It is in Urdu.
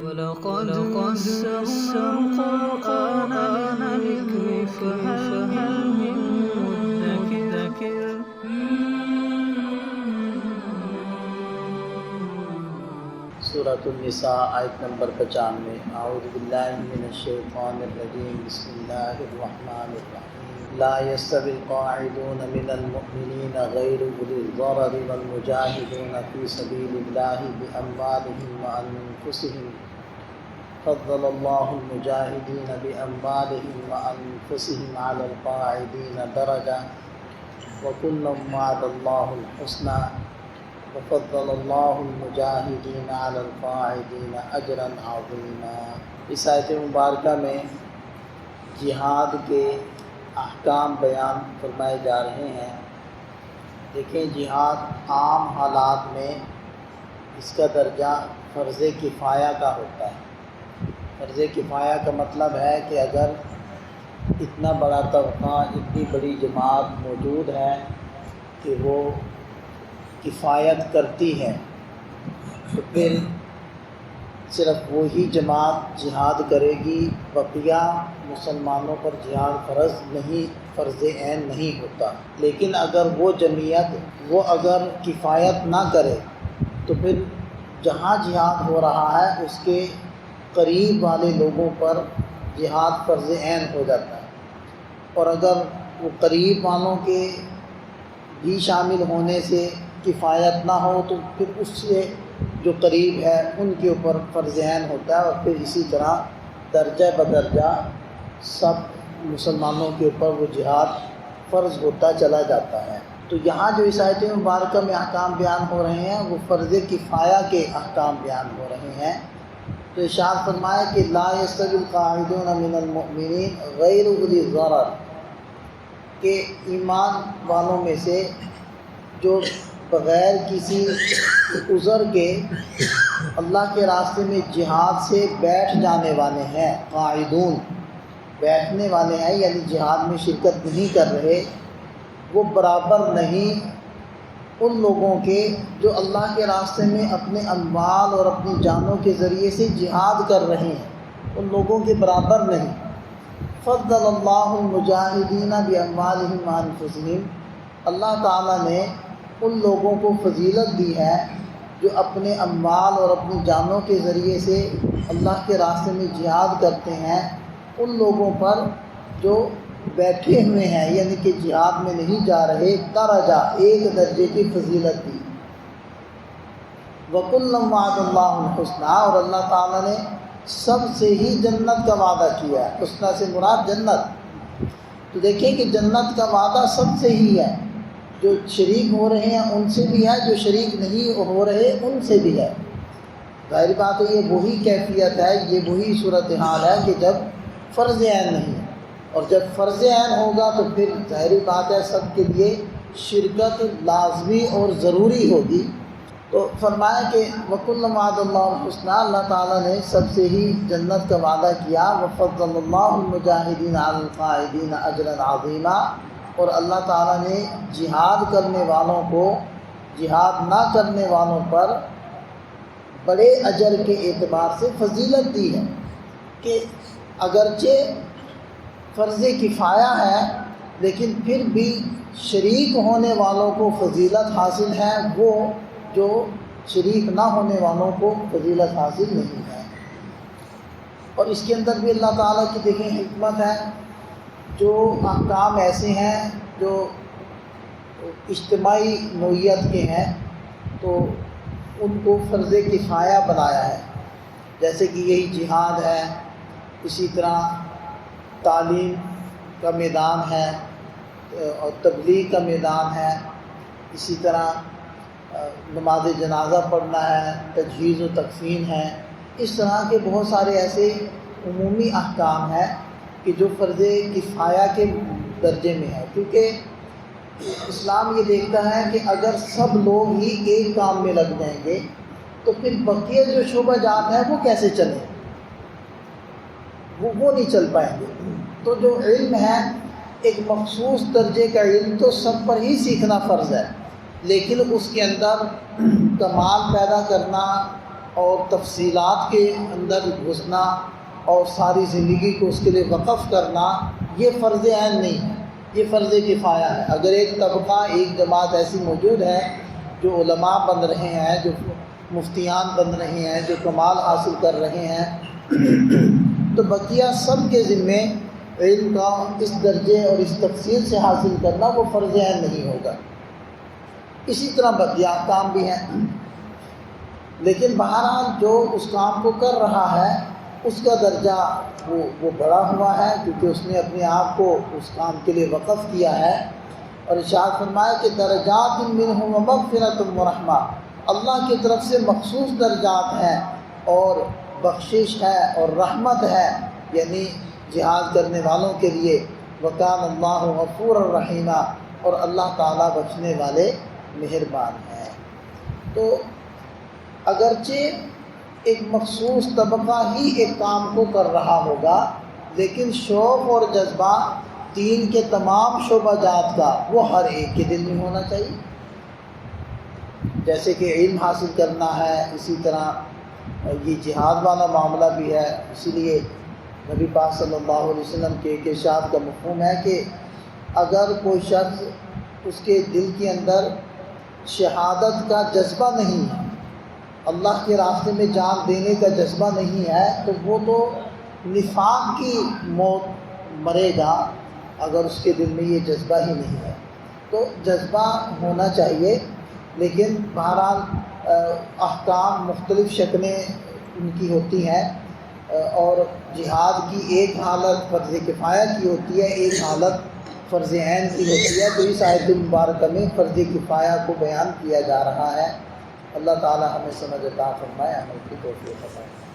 ولقد يسرنا القرآن للذكر فهل من مدكر سورۃ النساء آیت نمبر 95۔ اعوذ باللہ من الشیطان الرجیم، بسم اللہ الرحمن الرحیم۔ لا يستوی القاعدون من المؤمنین غیر اولی الضرر والمجاہدون فی سبیل اللہ باموالہم وانفسہم، فضل اللہ المجاہدین باموالہم وانفسہم علی القاعدین درجہ وکلا وعد اللہ الحسنی وفضل اللہ المجاہدین علی القاعدین اجرا عظیما۔ اس آیت مبارکہ میں جہاد کے احکام بیان فرمائے جا رہے ہیں۔ دیکھیں، جہاد عام حالات میں اس کا درجہ فرض کفایہ کا ہوتا ہے۔ فرض کفایہ کا مطلب ہے کہ اگر اتنا بڑا طبقہ، اتنی بڑی جماعت موجود ہے کہ وہ کفایت کرتی ہے، تو پھر صرف وہی جماعت جہاد کرے گی، بقیہ مسلمانوں پر جہاد فرض عین نہیں ہوتا۔ لیکن اگر وہ جمعیت اگر کفایت نہ کرے تو پھر جہاں جہاد ہو رہا ہے اس کے قریب والے لوگوں پر جہاد فرض عین ہو جاتا ہے، اور اگر وہ قریب والوں کے بھی شامل ہونے سے کفایت نہ ہو تو پھر اس سے جو قریب ہے ان کے اوپر فرض عین ہوتا ہے، اور پھر اسی طرح درجہ بدرجہ سب مسلمانوں کے اوپر وہ جہاد فرض ہوتا چلا جاتا ہے۔ تو یہاں جو اس آیت مبارکہ میں احکام بیان ہو رہے ہیں وہ فرض کفایہ کے احکام بیان ہو رہے ہیں۔ تو ارشاد فرمایا کہ لا یستوی القاعدون من المؤمنین غیر اولی الضرر، کہ ایمان والوں میں سے جو بغیر کسی عذر کے اللہ کے راستے میں جہاد سے بیٹھ جانے والے ہیں، قاعدون بیٹھنے والے ہیں، یعنی جہاد میں شرکت نہیں کر رہے، وہ برابر نہیں ان لوگوں کے جو اللہ کے راستے میں اپنے اموال اور اپنی جانوں کے ذریعے سے جہاد کر رہے ہیں، ان لوگوں کے برابر نہیں۔ فضل اللہ المجاہدین باموالہم وانفسہم، اللہ تعالیٰ نے ان لوگوں کو فضیلت دی ہے جو اپنے اموال اور اپنی جانوں کے ذریعے سے اللہ کے راستے میں جہاد کرتے ہیں، ان لوگوں پر جو بیٹھے ہوئے ہیں یعنی کہ جہاد میں نہیں جا رہے، درجہ ایک درجے کی فضیلت دی۔ وَكُلًّا وَعَدَ اللَّهُ الْحُسْنَىٰ، اور اللہ تعالیٰ نے سب سے ہی جنت کا وعدہ کیا ہے۔ حسنہ سے مراد جنت۔ تو دیکھیں کہ جنت کا وعدہ سب سے ہی ہے، جو شریک ہو رہے ہیں ان سے بھی ہے، جو شریک نہیں ہو رہے ان سے بھی ہے۔ ظاہر بات ہے یہ وہی کیفیت ہے، یہ وہی صورتحال ہے کہ جب فرض عین نہیں ہے، اور جب فرض عین ہوگا تو پھر ظاہری بات ہے سب کے لیے شرکت لازمی اور ضروری ہوگی۔ تو فرمایا کہ وَكُلًّا وَعَدَ اللَّهُ الْحُسْنَىٰ، اللہ تعالیٰ نے سب سے ہی جنت کا وعدہ کیا۔ وَفَضَّلَ اللَّهُ الْمُجَاهِدِينَ عَلَى الْقَاعِدِينَ أَجْرًا عَظِيمًا، اور اللہ تعالیٰ نے جہاد کرنے والوں کو جہاد نہ کرنے والوں پر بڑے اجر کے اعتبار سے فضیلت دی ہے، کہ اگرچہ فرض کفایہ ہے لیکن پھر بھی شریک ہونے والوں کو فضیلت حاصل ہے، وہ جو شریک نہ ہونے والوں کو فضیلت حاصل نہیں ہے۔ اور اس کے اندر بھی اللہ تعالیٰ کی دیکھیں حکمت ہے، جو احکام ایسے ہیں جو اجتماعی نوعیت کے ہیں تو ان کو فرض کفایہ بنایا ہے، جیسے کہ یہی جہاد ہے، اسی طرح تعلیم کا میدان ہے اور تبلیغ کا میدان ہے، اسی طرح نماز جنازہ پڑھنا ہے، تجہیز و تکفین ہے، اس طرح کے بہت سارے ایسے عمومی احکام ہیں کہ جو فرض کفایہ کے درجے میں ہے، کیونکہ اسلام یہ دیکھتا ہے کہ اگر سب لوگ ہی ایک کام میں لگ جائیں گے تو پھر بقیہ جو شعبہ جات ہیں وہ کیسے چلیں، وہ نہیں چل پائیں گے۔ تو جو علم ہے ایک مخصوص درجے کا علم تو سب پر ہی سیکھنا فرض ہے، لیکن اس کے اندر کمال پیدا کرنا، اور تفصیلات کے اندر گھسنا اور ساری زندگی کو اس کے لیے وقف کرنا یہ فرض عین نہیں ہے، یہ فرض کفایہ ہے۔ اگر ایک طبقہ، ایک جماعت ایسی موجود ہے جو علماء بن رہے ہیں، جو مفتیان بن رہے ہیں، جو کمال حاصل کر رہے ہیں، تو بقیہ سب کے ذمے علم کا اس درجے اور اس تفصیل سے حاصل کرنا وہ فرض عین نہیں ہوگا۔ اسی طرح بقیہ کام بھی ہیں، لیکن بہرحال جو اس کام کو کر رہا ہے اس کا درجہ وہ بڑا ہوا ہے، کیونکہ اس نے اپنے آپ کو اس کام کے لیے وقف کیا ہے۔ اور ارشاد فرمایا کہ درجات منہ ومغفرۃ ورحمہ، اللہ کی طرف سے مخصوص درجات ہیں اور بخشش ہے اور رحمت ہے، یعنی جہاد کرنے والوں کے لیے۔ وکان اللہ غفورا رحیما، اور اللہ تعالیٰ بخشنے والے مہربان ہیں۔ تو اگرچہ ایک مخصوص طبقہ ہی ایک کام کو کر رہا ہوگا، لیکن شوق اور جذبہ دین کے تمام شعبہ جات کا وہ ہر ایک کے دل میں ہونا چاہیے۔ جیسے کہ علم حاصل کرنا ہے، اسی طرح یہ جہاد والا معاملہ بھی ہے۔ اسی لیے نبی پاک صلی اللہ علیہ وسلم کے ایک ارشاد کا مفہوم ہے کہ اگر کوئی شخص اس کے دل کے اندر شہادت کا جذبہ نہیں ہے، اللہ کے راستے میں جان دینے کا جذبہ نہیں ہے، تو وہ تو نفاق کی موت مرے گا اگر اس کے دل میں یہ جذبہ ہی نہیں ہے۔ تو جذبہ ہونا چاہیے، لیکن بہرحال احکام مختلف شکلیں ان کی ہوتی ہیں، اور جہاد کی ایک حالت فرض کفایہ کی ہوتی ہے، ایک حالت فرض عین کی ہوتی ہے۔ تو اس آیت مبارکہ میں فرض کفایہ کو بیان کیا جا رہا ہے۔ اللہ تعالی ہمیں سمجھ عطا فرمائے، عمل کی توفیق عطا فرمائے۔